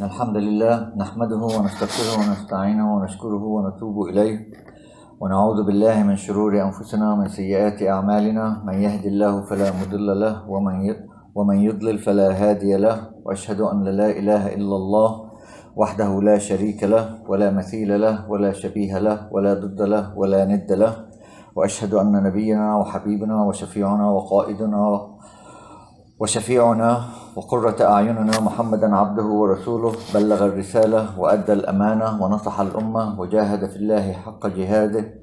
الحمد لله نحمده ونستغفره ونستعينه ونشكره ونتوب إليه ونعوذ بالله من شرور أنفسنا ومن سيئات أعمالنا. من يهد الله فلا مضل له ومن يضلل فلا هادي له، وأشهد أن لا إله إلا الله وحده لا شريك له ولا مثيل له ولا شبيه له ولا ضد له ولا ند له، وأشهد أن نبينا وحبيبنا وشفيعنا وقرة أعيننا محمدا عبده ورسوله، بلغ الرسالة وأدى الأمانة ونصح الأمة وجاهد في الله حق جهاده،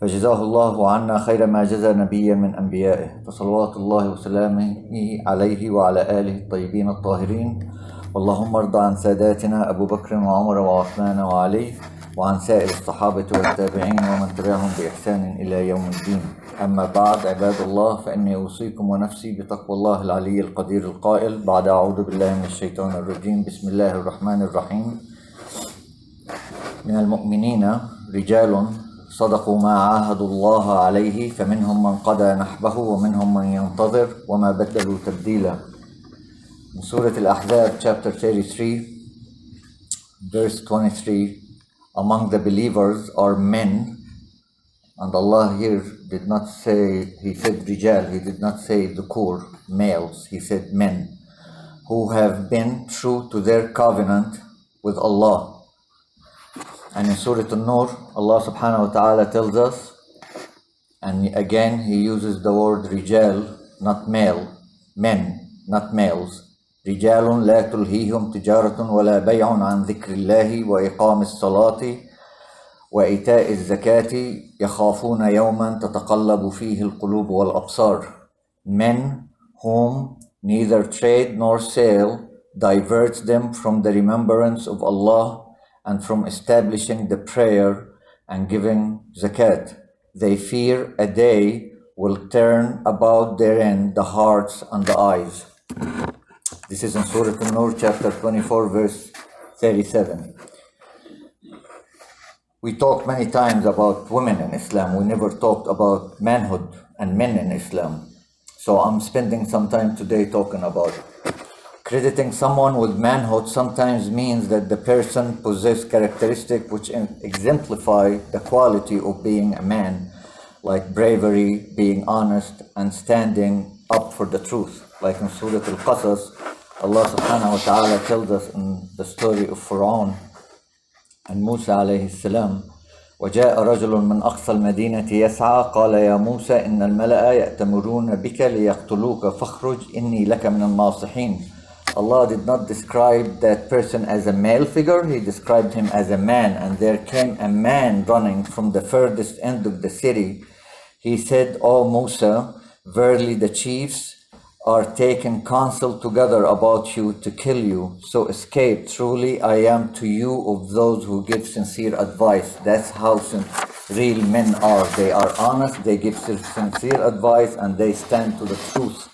فجزاه الله عنا خير ما جزى نبيا من أنبيائه، فصلوات الله وسلامه عليه وعلى آله الطيبين الطاهرين. اللهم ارض عن ساداتنا أبو بكر وعمر وعثمان وعلي، وعن سائر الصحابة والتابعين ومن تبعهم بإحسان إلى يوم الدين. أما بعد، عباد الله، فإني أوصيكم ونفسي بتقوى الله العلي القدير القائل بعد أعوذ بالله من الشيطان الرجيم. بسم الله الرحمن الرحيم. من المؤمنين رجال صدقوا ما عاهدوا الله عليه، فمنهم من قضى نحبه ومنهم من ينتظر وما بدلوا تبديلا. In Surah Al-Ahzab, chapter 33, verse 23, among the believers are men, and Allah here did not say, He said rijal, He did not say dhukur, males, He said men, who have been true to their covenant with Allah. And in Surah An-Nur, Allah subhanahu wa ta'ala tells us, and again He uses the word rijal, not male, men, not males. رجال لا تلهيهم تجارة ولا بيع عن ذكر الله وإقام الصلاة وإيتاء الزكاة يخافون يوما تتقلب فيه القلوب والأبصار. Men whom neither trade nor sale diverts them from the remembrance of Allah and from establishing the prayer and giving zakat. They fear a day will turn about therein the hearts and the eyes. This is in Surah An-Nur, chapter 24, verse 37. We talked many times about women in Islam. We never talked about manhood and men in Islam. So I'm spending some time today talking about it. Crediting someone with manhood sometimes means that the person possesses characteristics which exemplify the quality of being a man, like bravery, being honest, and standing up for the truth. Like in Surah Al-Qasas, Allah subhanahu wa ta'ala tells us in the story of Fir'aun and Musa alayhi salam, وَجَاءَ رَجُلٌ مِّنْ أَقْصَى الْمَدِينَةِ يَسْعَى قَالَ يَا مُوسَى إِنَّ الْمَلَأَ يَأْتَمِرُونَ بِكَ لِيَقْتُلُوكَ فَاخْرُجْ إِنِّي لَكَ مِنَ النَّاصِحِينَ. Allah did not describe that person as a male figure, He described him as a man. And there came a man running from the furthest end of the city. He said, O Musa, verily the chiefs are taking counsel together about you to kill you, so escape. Truly I am to you of those who give sincere advice. That's how real men are. They are honest, they give sincere advice, and they stand to the truth.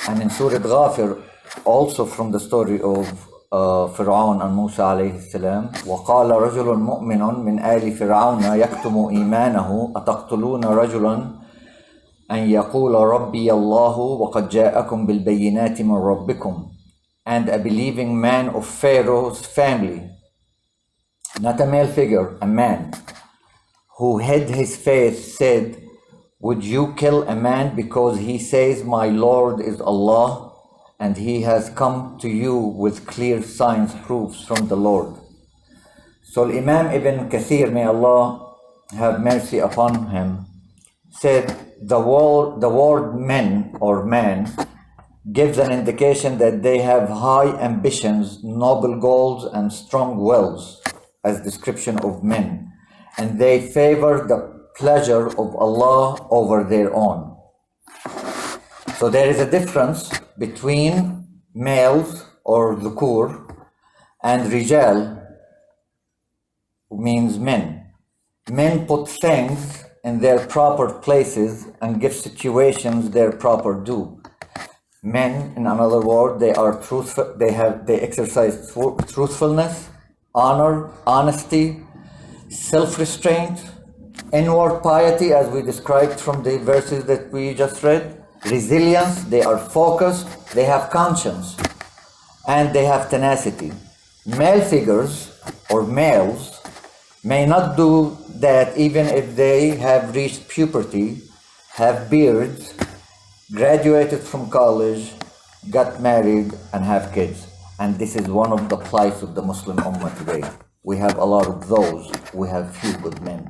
And in Surah Ghafir, also from the story of Fir'aun and Musa alayhi salam, وَقَالَ رَجُلٌ مُؤْمِنٌ مِنْ آلِ فِرْعَوْنَ يَكْتُمُ إِيمَانَهُ أَتَقْتُلُونَ رَجُلًا أن يقول ربي الله وقد جاءكم بالبينات من ربكم. And a believing man of Pharaoh's family, not a male figure, a man, who hid his face, said, would you kill a man because he says my Lord is Allah, and he has come to you with clear signs, proofs from the Lord. So Imam Ibn Kathir, may Allah have mercy upon him, said the word men or man gives an indication that they have high ambitions, noble goals, and strong wills as description of men, and they favor the pleasure of Allah over their own. So there is a difference between males or dhukur and rijal, means men. Men put things in their proper places and give situations their proper due. Men, in another word, they are truthful. They exercise truthfulness, honor, honesty, self-restraint, inward piety, as we described from the verses that we just read, resilience. They are focused. They have conscience. and they have tenacity. Male figures or males may not do that even if they have reached puberty, have beards, graduated from college, got married, and have kids. And this is one of the plights of the Muslim Ummah today. We have a lot of those. We have few good men.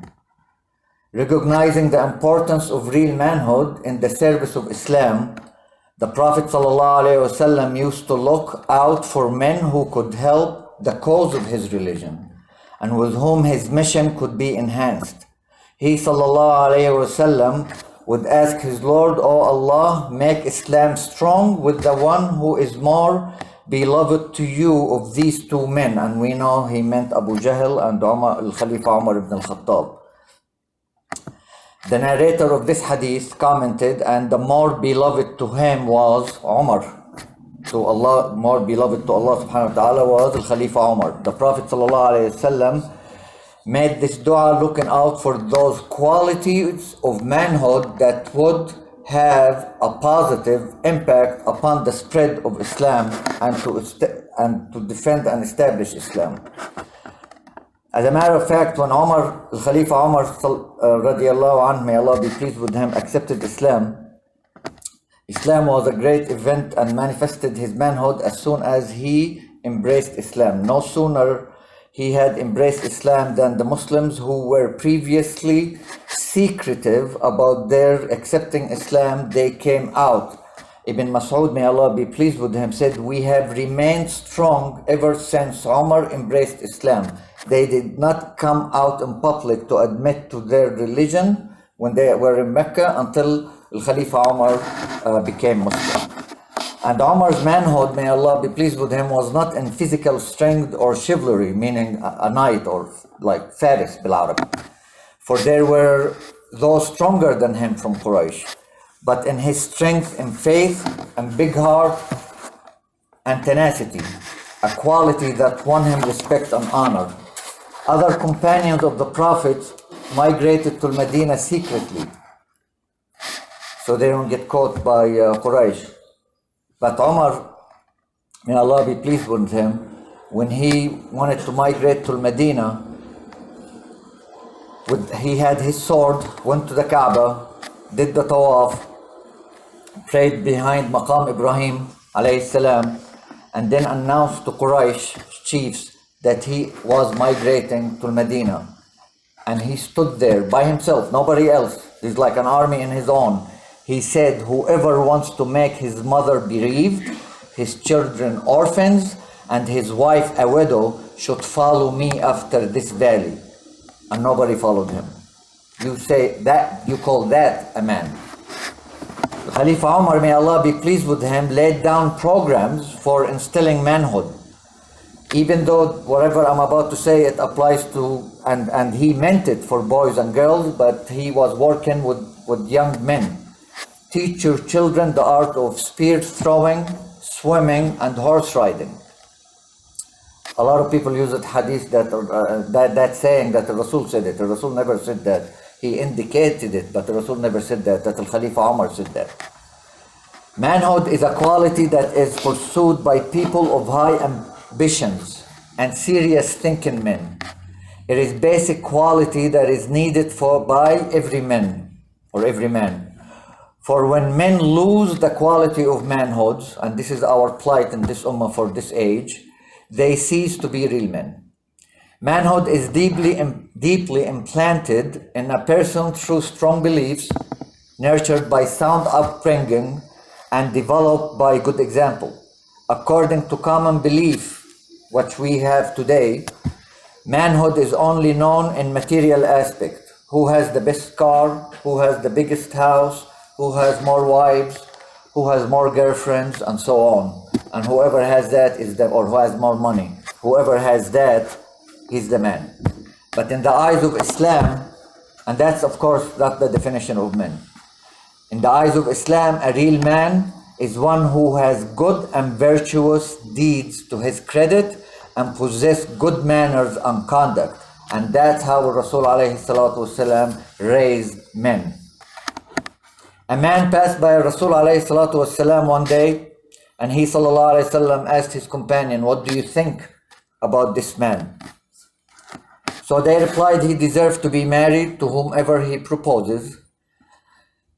Recognizing the importance of real manhood in the service of Islam, the Prophet ﷺ used to look out for men who could help the cause of his religion and with whom his mission could be enhanced. He ﷺ would ask his Lord, "O Allah, make Islam strong with the one who is more beloved to you of these two men." And we know he meant Abu Jahl and Khalifa Umar ibn al-Khattab. The narrator of this hadith commented, and the more beloved to him was Umar. To Allah, more beloved to Allah subhanahu wa ta'ala was Khalifa Umar. The Prophet ﷺ made this dua looking out for those qualities of manhood that would have a positive impact upon the spread of Islam and to defend and establish Islam. As a matter of fact, when Khalifa Umar radiallahu anhu, may Allah be pleased with him, accepted Islam, Islam was a great event and manifested his manhood as soon as he embraced Islam. No sooner he had embraced Islam than the Muslims who were previously secretive about their accepting Islam, they came out. Ibn Mas'ud, may Allah be pleased with him, said, "We have remained strong ever since Umar embraced Islam. They did not come out in public to admit to their religion when they were in Mecca until Khalifa Umar became Muslim." And Umar's manhood, may Allah be pleased with him, was not in physical strength or chivalry, meaning a knight or like Faris bil Arabic. For there were those stronger than him from Quraysh, but in his strength in faith and big heart and tenacity, a quality that won him respect and honor. Other companions of the Prophet migrated to Medina secretly, so they don't get caught by Quraysh. But Umar, may Allah be pleased with him, when he wanted to migrate to Medina, he had his sword, went to the Kaaba, did the tawaf, prayed behind Maqam Ibrahim alayhi salam, and then announced to Quraysh chiefs that he was migrating to Medina. And he stood there by himself, nobody else. He's like an army in his own. He said, "Whoever wants to make his mother bereaved, his children orphans, and his wife a widow should follow me after this valley." And nobody followed him. You say that, you call that a man. Khalifa Umar, may Allah be pleased with him, laid down programs for instilling manhood. Even though whatever I'm about to say, it applies to, and he meant it for boys and girls, but he was working with young men. Teach your children the art of spear throwing, swimming, and horse riding. A lot of people use it hadith that saying that the Rasul said it. The Rasul never said that. He indicated it, but the Rasul never said that the Khalifa Umar said that. Manhood is a quality that is pursued by people of high ambitions and serious thinking men. It is basic quality that is needed by every man. For when men lose the quality of manhood, and this is our plight in this ummah for this age, they cease to be real men. Manhood is deeply implanted in a person through strong beliefs, nurtured by sound upbringing, and developed by good example. According to common belief, which we have today, manhood is only known in material aspect. Who has the best car, who has the biggest house, who has more wives, who has more girlfriends, and so on. And whoever has that is or who has more money. Whoever has that is the man. But in the eyes of Islam, and that's of course not the definition of men. In the eyes of Islam, a real man is one who has good and virtuous deeds to his credit and possess good manners and conduct. And that's how Rasul alayhi salatu wasalam raised men. A man passed by Rasul alayhi salatu wasalam one day, And he sallallahu alaihi wasallam asked his companion, what do you think about this man? So they replied, he deserves to be married to whomever he proposes,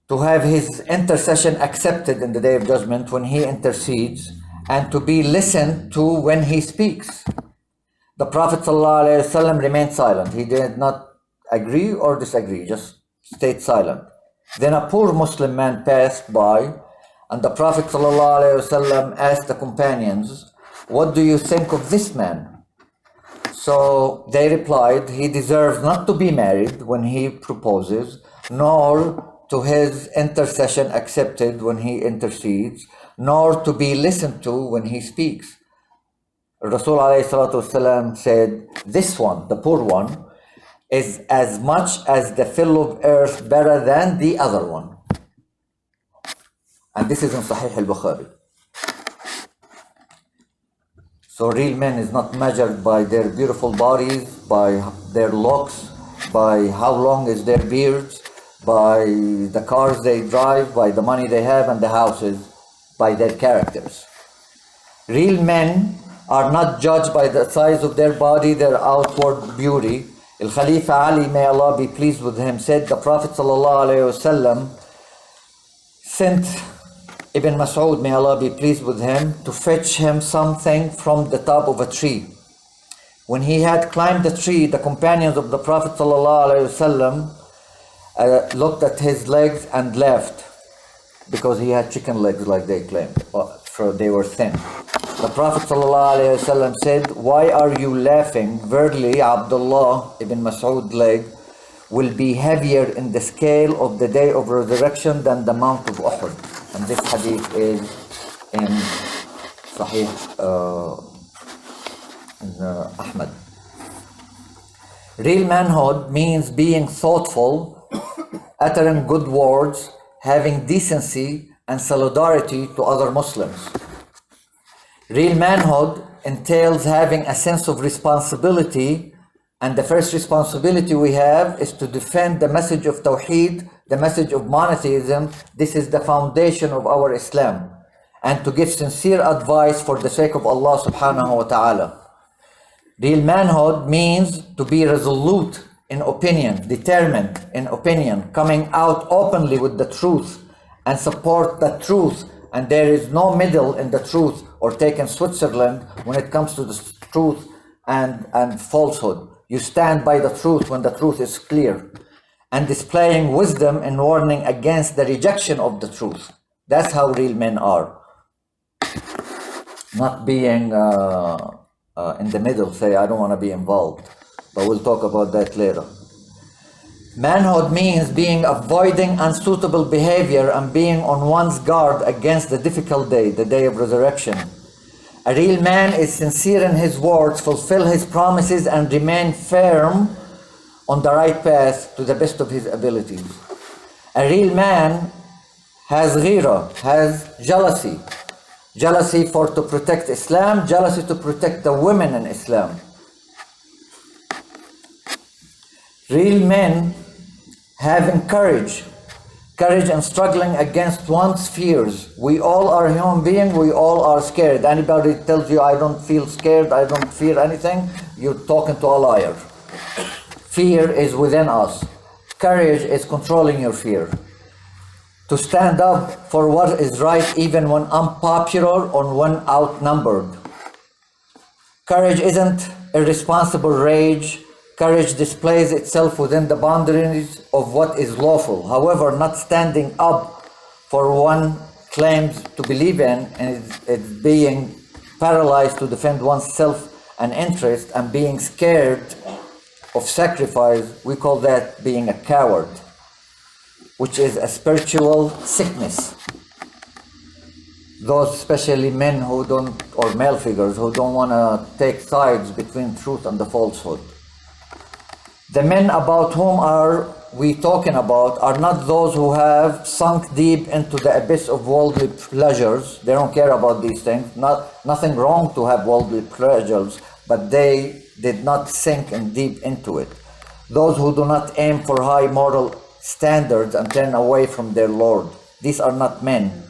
to have his intercession accepted in the day of judgment when he intercedes, and to be listened to when he speaks. The Prophet ﷺ remained silent. He did not agree or disagree, just stayed silent. Then a poor Muslim man passed by, and the Prophet ﷺ asked the companions, what do you think of this man? So they replied, he deserves not to be married when he proposes, nor to his intercession accepted when he intercedes, nor to be listened to when he speaks. Rasul ﷺ said, this one, the poor one, is as much as the fill of earth better than the other one. And this is in Sahih al-Bukhari. So real men is not measured by their beautiful bodies, by their looks, by how long is their beards, by the cars they drive, by the money they have and the houses, by their characters. Real men are not judged by the size of their body, their outward beauty. Al-Khalifa Ali, may Allah be pleased with him, said the Prophet ﷺ sent Ibn Mas'ud, may Allah be pleased with him, to fetch him something from the top of a tree. When he had climbed the tree, the companions of the Prophet ﷺ looked at his legs and laughed, because he had chicken legs like they claimed, for they were thin. The Prophet ﷺ said, why are you laughing? Verily, Abdullah ibn Mas'ud's leg will be heavier in the scale of the day of resurrection than the Mount of Uhud. And this hadith is in Sahih Ahmad. Real manhood means being thoughtful, uttering good words, having decency and solidarity to other Muslims. Real manhood entails having a sense of responsibility, and the first responsibility we have is to defend the message of Tawheed, the message of monotheism. This is the foundation of our Islam, and to give sincere advice for the sake of Allah subhanahu wa ta'ala. Real manhood means to be resolute in opinion, determined in opinion, coming out openly with the truth and support the truth. And there is no middle in the truth or taking Switzerland when it comes to the truth and falsehood. You stand by the truth when the truth is clear. And displaying wisdom and warning against the rejection of the truth. That's how real men are. Not being in the middle, say, I don't want to be involved. But we'll talk about that later. Manhood means avoiding unsuitable behavior and being on one's guard against the difficult day, the day of resurrection. A real man is sincere in his words, fulfill his promises, and remain firm on the right path to the best of his abilities. A real man has ghira, has jealousy. Jealousy to protect Islam, jealousy to protect the women in Islam. Real men having courage and struggling against one's fears. We all are human beings, we all are scared. Anybody tells you, I don't feel scared, I don't fear anything, you're talking to a liar. Fear is within us. Courage is controlling your fear. To stand up for what is right even when unpopular or when outnumbered. Courage isn't irresponsible rage. Courage displays itself within the boundaries of what is lawful. However, not standing up for one claims to believe in, and it's being paralyzed to defend oneself and interest, and being scared of sacrifice, we call that being a coward, which is a spiritual sickness. Those especially men who don't, or male figures who don't want to take sides between truth and the falsehood. The men about whom are we talking about are not those who have sunk deep into the abyss of worldly pleasures. They don't care about these things. Nothing wrong to have worldly pleasures, but they did not sink in deep into it. Those who do not aim for high moral standards and turn away from their Lord. These are not men.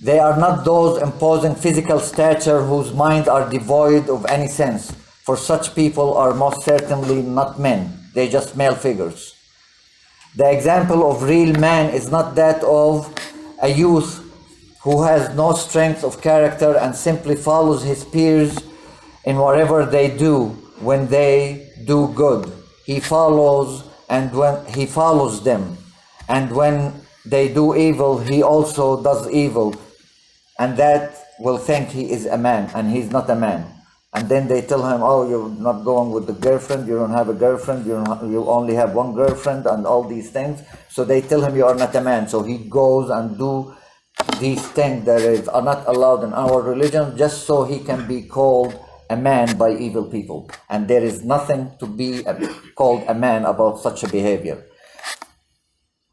They are not those imposing physical stature whose minds are devoid of any sense, for such people are most certainly not men, they just male figures. The example of real man is not that of a youth who has no strength of character and simply follows his peers in whatever they do. When they do good, he follows them, and when they do evil, he also does evil, and that will think he is a man, and he's not a man. And then they tell him, oh, you're not going with the girlfriend, you don't have a girlfriend, you only have one girlfriend, and all these things. So they tell him you are not a man. So he goes and do these things that are not allowed in our religion, just so he can be called a man by evil people. And there is nothing to be called a man about such a behavior.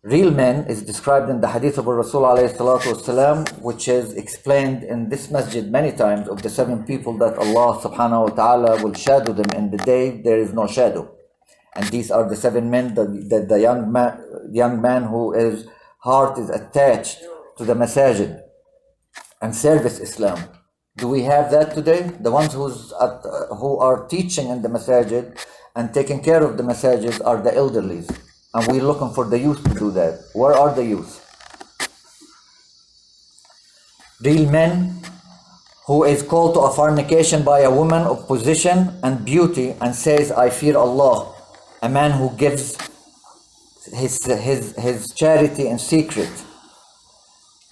Real men is described in the hadith of Rasul alayhi salatu wasalam, which is explained in this masjid many times, of the 7 people that Allah subhanahu wa ta'ala will shadow them in the day there is no shadow. And these are the 7 men, the young man whose heart is attached to the Masjid and service Islam. Do we have that today? The ones who are teaching in the Masjid and taking care of the Masjid are the elderlies. And we're looking for the youth to do that. Where are the youth? Real men who is called to a fornication by a woman of position and beauty and says, I fear Allah. A man who gives his charity in secret.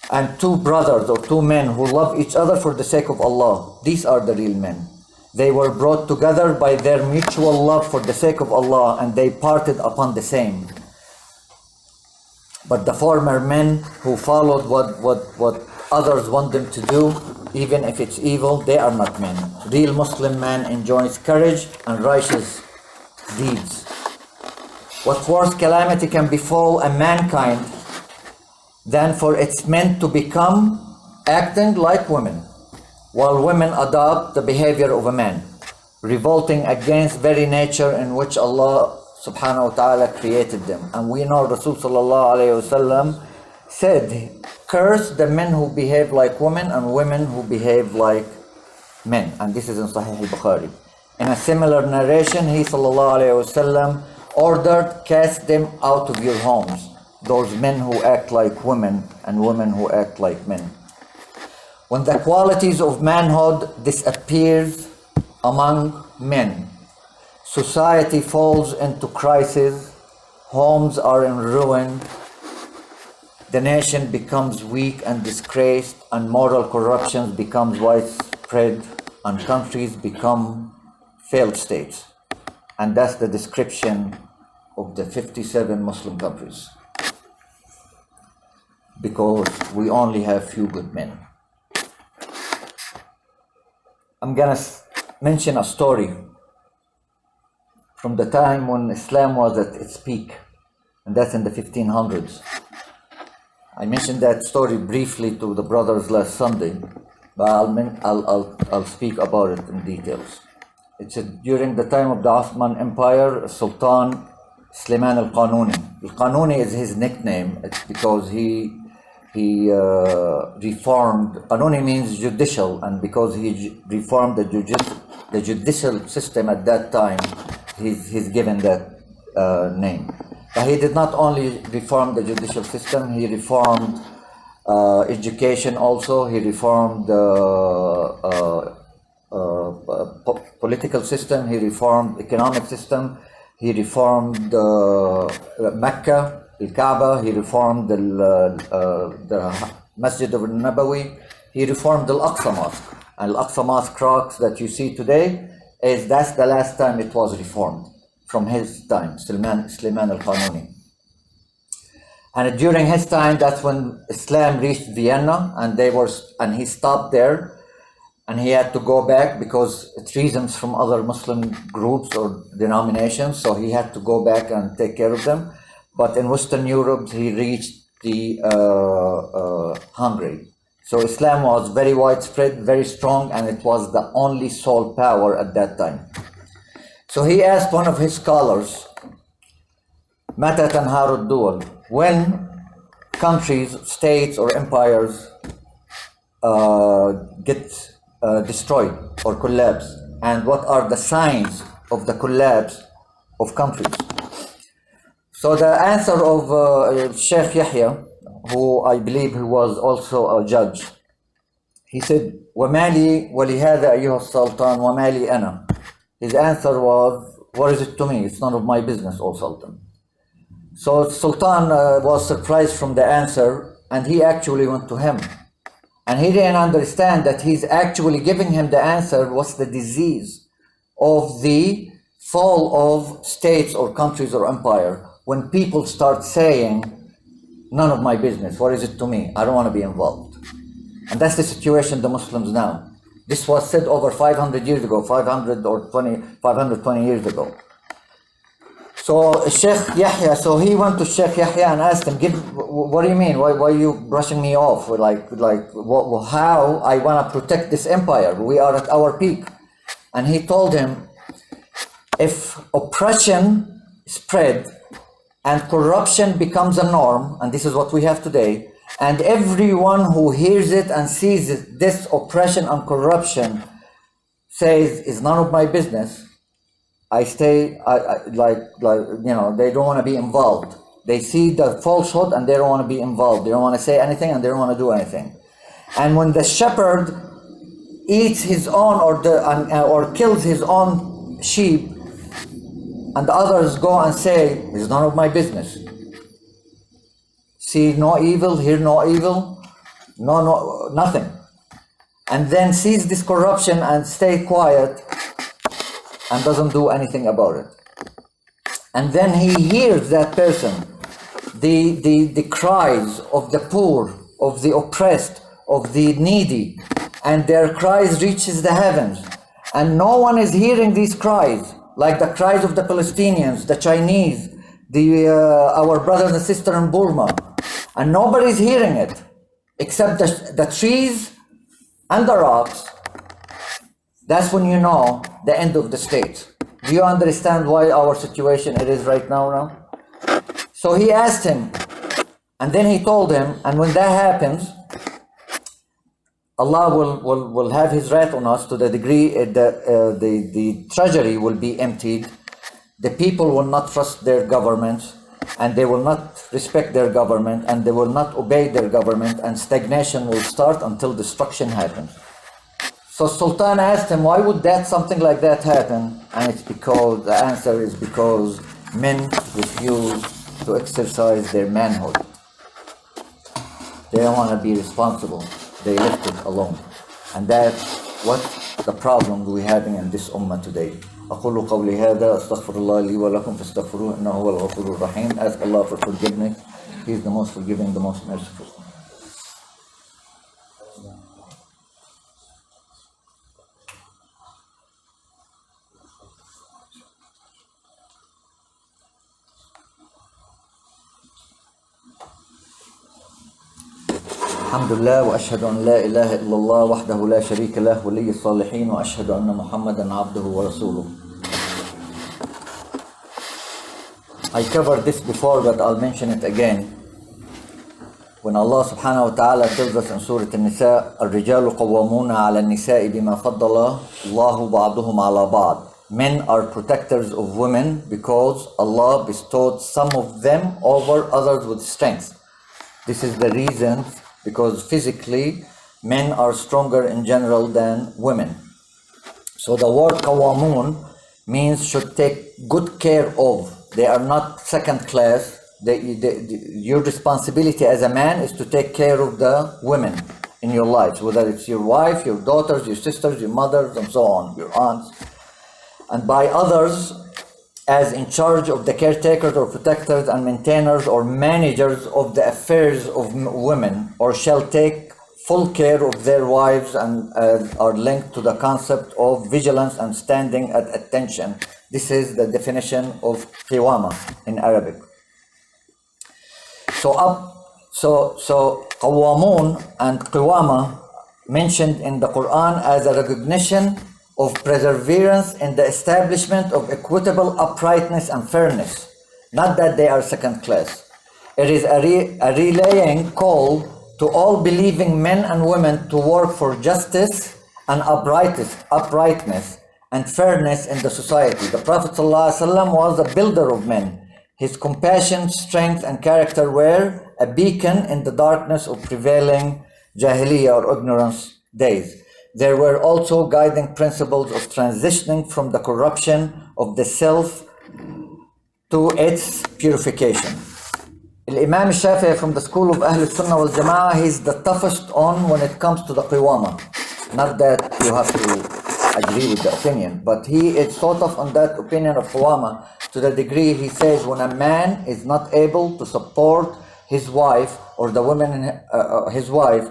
And 2 brothers or 2 men who love each other for the sake of Allah. These are the real men. They were brought together by their mutual love for the sake of Allah, and they parted upon the same. But the former men who followed what others want them to do, even if it's evil, they are not men. Real Muslim man enjoys courage and righteous deeds. What worse calamity can befall a mankind than for its men to become acting like women, while women adopt the behavior of a man, revolting against very nature in which Allah subhanahu wa ta'ala created them. And we know Rasul sallallahu alayhi wasallam said, curse the men who behave like women and women who behave like men. And this is in Sahih al-Bukhari. In a similar narration, he sallallahu alayhi wasallam ordered, cast them out of your homes, those men who act like women and women who act like men. When the qualities of manhood disappears among men, society falls into crisis, homes are in ruin, the nation becomes weak and disgraced, and moral corruption becomes widespread, and countries become failed states. And that's the description of the 57 Muslim countries. Because we only have few good men. I'm gonna mention a story from the time when Islam was at its peak, and that's in the 1500s. I mentioned that story briefly to the brothers last Sunday, but I'll speak about it in details. It's during the time of the Ottoman Empire, Sultan Suleiman al-Qanuni. Al-Qanuni is his nickname. It's because he reformed. Qanuni means judicial, and because he reformed the judicial system at that time, he's given that name. But he did not only reform the judicial system, he reformed education also, he reformed the political system, he reformed economic system, he reformed Mecca, Al-Kaaba, he reformed the Masjid of Nabawi, he reformed the Al-Aqsa Mosque. And Al-Aqsa Mosque crux that you see today, that's the last time it was reformed, from his time, Suleiman al-Qanuni. And during his time, that's when Islam reached Vienna, and he stopped there, and he had to go back because treasons from other Muslim groups or denominations, so he had to go back and take care of them. But in Western Europe, he reached the Hungary. So Islam was very widespread, very strong, and it was the only sole power at that time. So he asked one of his scholars, متى تنهار الدول? When countries, states, or empires get destroyed or collapse, and what are the signs of the collapse of countries. So the answer of Sheikh Yahya, who I believe he was also a judge, he said, وَمَا لِي وَلِهَذَا أَيُّهَا السُّلْطَانُ وَمَا لِي أَنَا. His answer was, what is it to me? It's none of my business, O Sultan. So Sultan was surprised from the answer, and he actually went to him. And he didn't understand that he's actually giving him the answer was the disease of the fall of states or countries or empire. When people start saying, none of my business, what is it to me? I don't want to be involved. And that's the situation the Muslims now. This was said over 500 years ago, 520 years ago. So Sheikh Yahya, so he went to Sheikh Yahya and asked him, what do you mean? Why are you brushing me off? How I want to protect this empire? We are at our peak. And he told him, if oppression spread and corruption becomes a norm, and this is what we have today, and everyone who hears it and sees it, this oppression and corruption says, it's none of my business, I stay, they don't want to be involved. They see the falsehood and they don't want to be involved. They don't want to say anything and they don't want to do anything. And when the shepherd eats his own or kills his own sheep, and the others go and say, it's none of my business. See no evil, hear no evil, nothing. And then sees this corruption and stay quiet and doesn't do anything about it. And then he hears that person, the cries of the poor, of the oppressed, of the needy, and their cries reaches the heavens. And no one is hearing these cries, like the cries of the Palestinians, the Chinese, our brothers and sisters in Burma. And nobody's hearing it, except the trees and the rocks. That's when you know the end of the state. Do you understand why our situation it is right now? So he asked him, and then he told him, and when that happens, Allah will have His wrath on us to the degree the treasury will be emptied. The people will not trust their governments, and they will not respect their government, and they will not obey their government, and stagnation will start until destruction happens. So Sultan asked him, why would something like that happen? And it's because, the answer is because men refuse to exercise their manhood. They don't want to be responsible. They left it alone. And that's what the problem we're having in this ummah today. أقول قولي هذا أستغفر الله لي ولكم فاستغفروه إنه هو الغفور الرحيم. Ask Allah for forgiveness. He is the most forgiving, the most merciful. الحمد لله وأشهد أن لا إله إلا الله وحده لا شريك له ولي الصالحين وأشهد أن محمدا عبده ورسوله. I covered this before, but I'll mention it again. When Allah subhanahu wa ta'ala tells us in Surah An-Nisa, الرجال قوامون على النساء بما فضل الله بعضهم على بعض. Men are protectors of women because Allah bestowed some of them over others with strength. This is the reason, because physically men are stronger in general than women. So the word qawamun means should take good care of. They are not second class. Your responsibility as a man is to take care of the women in your lives, whether it's your wife, your daughters, your sisters, your mothers, and so on, your aunts. And by others as in charge of the caretakers or protectors and maintainers or managers of the affairs of women, or shall take full care of their wives, and are linked to the concept of vigilance and standing at attention. This is the definition of qiwama in Arabic. So qawamun and qiwama mentioned in the Quran as a recognition of perseverance in the establishment of equitable uprightness and fairness, not that they are second class. It is a relaying call to all believing men and women to work for justice and uprightness and fairness in the society. The Prophet ﷺ was a builder of men. His compassion, strength, and character were a beacon in the darkness of prevailing Jahiliyyah or ignorance days. There were also guiding principles of transitioning from the corruption of the self to its purification. Imam Shafi'i from the school of Ahl Sunnah wal Jama'ah, he's the toughest on when it comes to the Qiwama. Not that you have to agree with the opinion, but he is sort of on that opinion of Qiwama to the degree he says when a man is not able to support his wife or the woman, his wife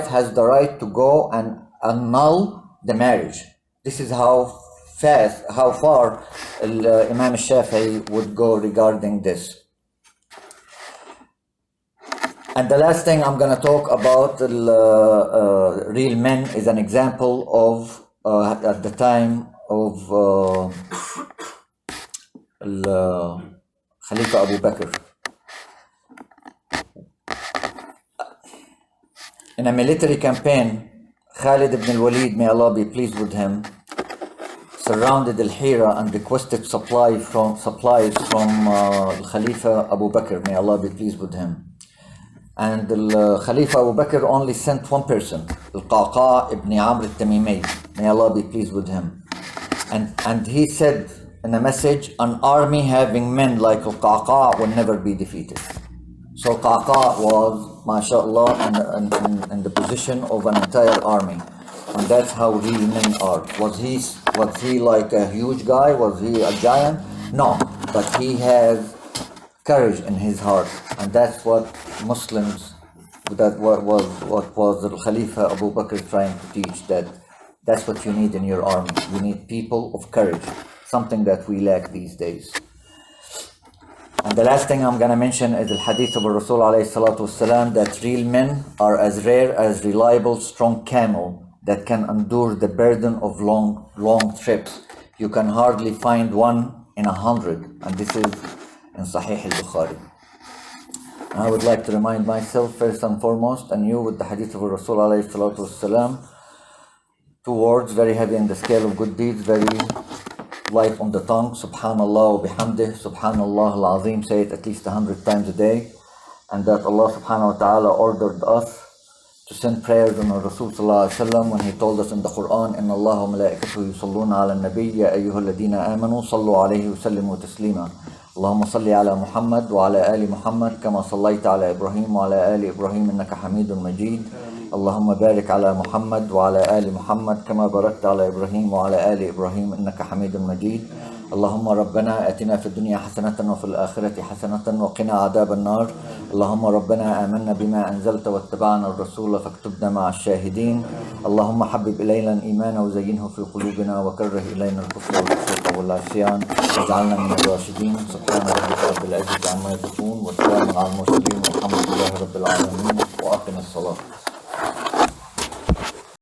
has the right to go and annul the marriage. This is how far Imam Shafi'i would go regarding this. And the last thing I'm going to talk about, real men, is an example of at the time of Khalifa Abu Bakr. In a military campaign, Khalid ibn al-Walid, may Allah be pleased with him, surrounded Al-Hira and requested supplies from Khalifa Abu Bakr, may Allah be pleased with him. And Khalifa Abu Bakr only sent one person, Al-Qaqa ibn Amr al-Tamimi, may Allah be pleased with him. And he said in a message, an army having men like Al-Qaqa will never be defeated. So Qaqa was, mashallah, in the position of an entire army. And that's how real men are. Was he like a huge guy? Was he a giant? No, but he has courage in his heart. And that's what Muslims, what was the Khalifa Abu Bakr trying to teach, that's what you need in your army. You need people of courage, something that we lack these days. And the last thing I'm going to mention is the hadith of Rasul alayhi salatu wasalam, that real men are as rare as reliable, strong camel that can endure the burden of long trips. You can hardly find one in 100, and this is in Sahih al-Bukhari. I would like to remind myself first and foremost, and you, with the hadith of Rasul alayhi salatu wasalam, 2 words very heavy in the scale of good deeds, very light on the tongue. Subhanallah wa bihamdih, Subhanallah al-Azim. Say it at least 100 times a day. And that Allah subhanahu wa ta'ala ordered us to send prayers on our Rasul sallallahu alayhi wa sallam when he told us in the Quran, Inna Allah wa malaikatuhu yusalluna ala nabi ya ayyuha alladhina amanu sallu alayhi wa sallimu taslima. Allahumma salli ala Muhammad wa ala ali Muhammad kama sallayta ala Ibrahim wa ala ali Ibrahim innaka hamidun majid. اللهم بارك على محمد وعلى آل محمد كما باركت على إبراهيم وعلى آل إبراهيم إنك حميد مجيد. اللهم ربنا آتنا في الدنيا حسنة وفي الآخرة حسنة وقنا عذاب النار. اللهم ربنا آمنا بما أنزلت واتبعنا الرسول فاكتبنا مع الشاهدين. اللهم حبب إلينا الإيمان وزينه في قلوبنا وكره إلينا الكفر والفسوق والعصيان واجعلنا من الراشدين. سبحان ربك رب العزة عما يصفون وسلام على المرسلين والحمد لله رب العالمين وأقم الصلاة.